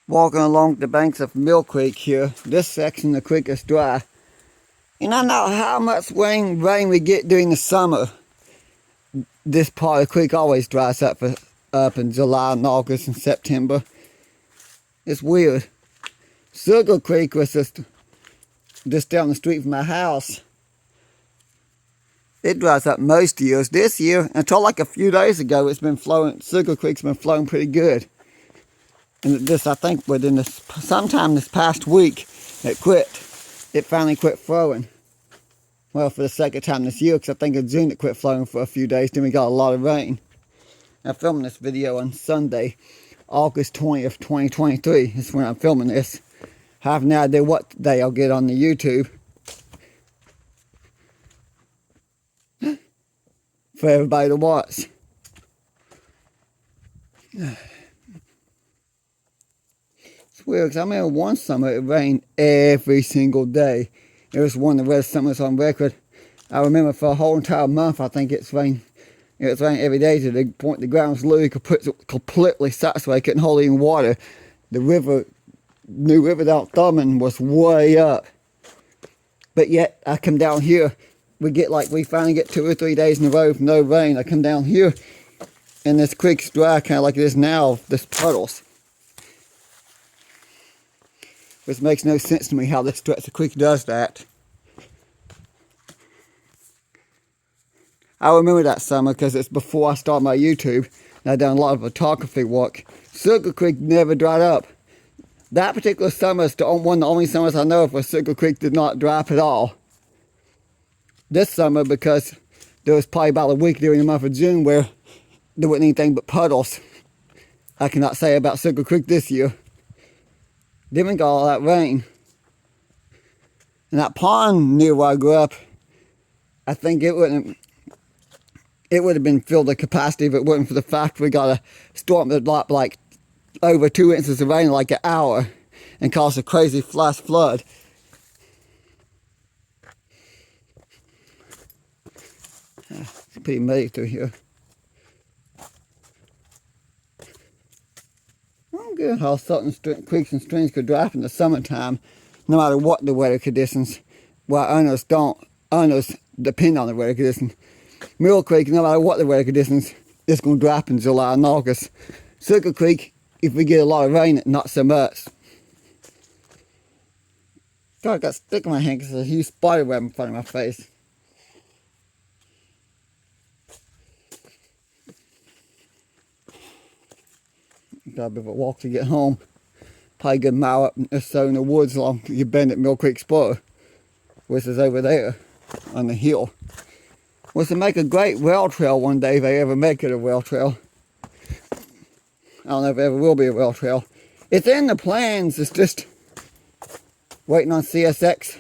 walking along the banks of Mill Creek here. This section of the creek is dry. And I know how much rain we get during the summer. This part of the creek always dries up in July and August and September. It's weird. Sugar Creek was just down the street from my house. It dries up most years. This year, until like a few days ago, it's been flowing. Sugar Creek's been flowing pretty good. And this, I think, sometime this past week, it quit. It finally quit flowing. Well, for the second time this year, because I think in June it quit flowing for a few days. Then we got a lot of rain. I'm filming this video on Sunday, August 20th, 2023. Is when I'm filming this. I have no idea what day I'll get on the YouTube. For everybody to watch. It's weird, because I remember one summer it rained every single day. It was one of the worst summers on record. I remember for a whole entire month, I think it's rained. It was raining every day to the point the ground was literally completely saturated, couldn't hold any water. The river, New River down Thurman was way up. But yet, I come down here, we finally get 2 or 3 days in a row with no rain. I come down here, and this creek's dry, kind of like it is now, this puddles. Which makes no sense to me how this stretch of creek does that. I remember that summer because it's before I started my YouTube. And I've done a lot of photography work. Sugar Creek never dried up. That particular summer is one of the only summers I know of where Sugar Creek did not dry up at all. This summer, because there was probably about a week during the month of June where there wasn't anything but puddles. I cannot say about Sugar Creek this year. Didn't got all that rain. And that pond near where I grew up, I think it would have been filled to capacity if it wasn't for the fact we got a storm that dropped like over 2 inches of rain in like an hour and caused a crazy flash flood. It's pretty muddy through here. I'm good how certain creeks and streams could dry up in the summertime, no matter what the weather conditions. While owners depend on the weather conditions. Mill Creek, no matter what the weather conditions, it's going to dry up in July and August. Sugar Creek, if we get a lot of rain, not so much. God, I got stick in my hand because there's a huge spider web in front of my face. Got a bit of a walk to get home. Probably a good mile up or so in the woods along your bend at Mill Creek Spur, which is over there on the hill. Was to make a great rail trail one day if they ever make it a rail trail. I don't know if it ever will be a rail trail. It's in the plans, it's just waiting on CSX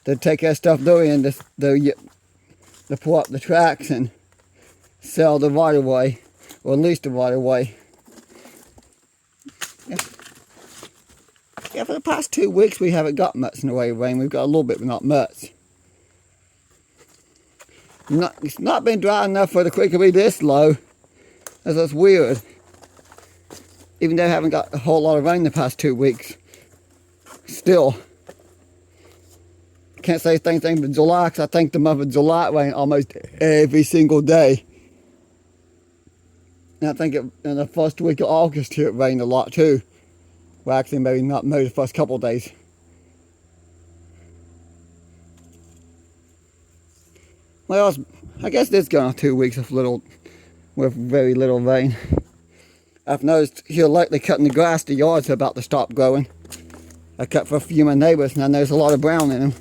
to take that stuff through and to pull up the tracks and sell the right of way, or at least the right of way. Yeah, for the past 2 weeks we haven't got much in the way of rain. We've got a little bit, but not much. It's not been dry enough for the creek to be this low. That's weird. Even though I haven't got a whole lot of rain the past 2 weeks. Still. Can't say anything but July, because I think the month of July it rained almost every single day. And I think in the first week of August here it rained a lot too. Well, actually maybe the first couple of days. Well, I guess this going on 2 weeks with very little rain. I've noticed here lately cutting the grass, the yards are about to stop growing. I cut for a few of my neighbors and I noticed a lot of brown in them.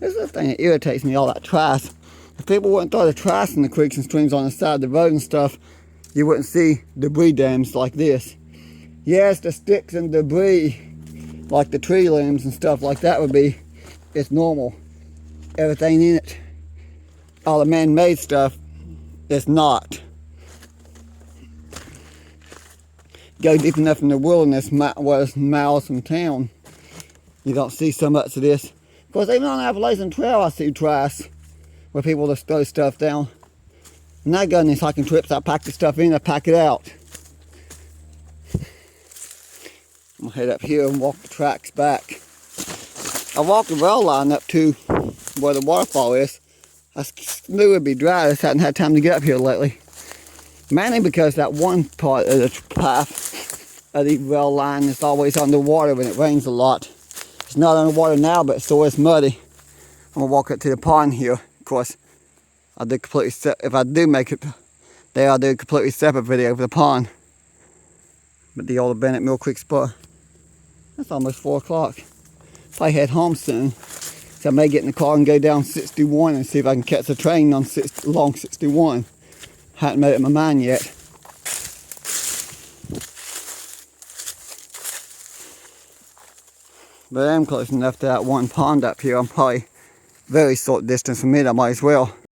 This is the thing that irritates me, all that trash. If people wouldn't throw the trash in the creeks and streams on the side of the road and stuff, you wouldn't see debris dams like this. Yes, the sticks and debris, like the tree limbs and stuff like that it's normal. Everything in it, all the man-made stuff, it's not. Go deep enough in the wilderness, miles from town, you don't see so much of this. Of course, even on the Appalachian Trail, I see trash where people just throw stuff down. And I go on these hiking trips, I pack the stuff in, I pack it out. I'm gonna head up here and walk the tracks back. I walked the rail line up to where the waterfall is. I knew it'd be dry, I just hadn't had time to get up here lately. Mainly because that one part of the path of the rail line is always underwater when it rains a lot. It's not underwater now, but it's always muddy. I'm gonna walk up to the pond here. Of course, I'll do completely if I do make it there, I'll do a completely separate video of the pond. But the old Bennett Mill Creek spot. It's almost 4 o'clock. Probably head home soon. So I may get in the car and go down 61 and see if I can catch a train on along 61. Haven't made up my mind yet. But I am close enough to that one pond up here. I'm probably very short distance from it. I might as well.